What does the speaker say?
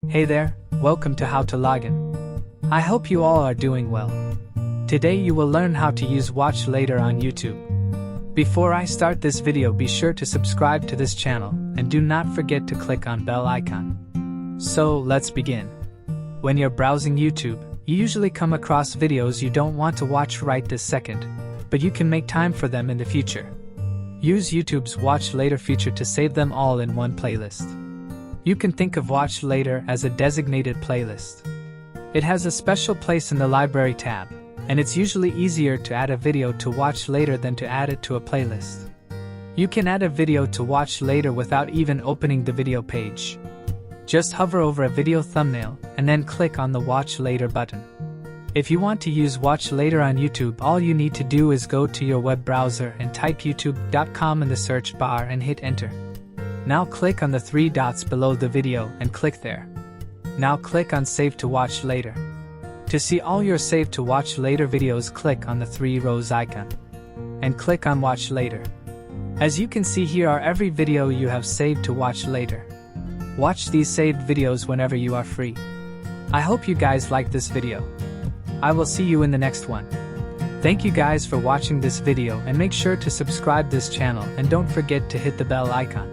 Hey there, welcome to How to Login. I hope you all are doing well. Today you will learn how to use Watch Later on YouTube. Before I start this video, be sure to subscribe to this channel and do not forget to click on bell icon. So let's begin. When you're browsing YouTube, you usually come across videos you don't want to watch right this second, but you can make time for them in the future. Use YouTube's Watch Later feature to save them all in one playlist. You can think of Watch Later as a designated playlist. It has a special place in the Library tab, and it's usually easier to add a video to watch later than to add it to a playlist. You can add a video to watch later without even opening the video page. Just hover over a video thumbnail and then click on the Watch Later button. If you want to use Watch Later on YouTube, all you need to do is go to your web browser and type youtube.com in the search bar and hit enter. Now click on the three dots below the video and click there. Now click on Save to Watch Later. To see all your Save to Watch Later videos, click on the three rows icon and click on Watch Later. As you can see, here are every video you have saved to watch later. Watch these saved videos whenever you are free. I hope you guys liked this video. I will see you in the next one. Thank you guys for watching this video, and make sure to subscribe this channel and don't forget to hit the bell icon.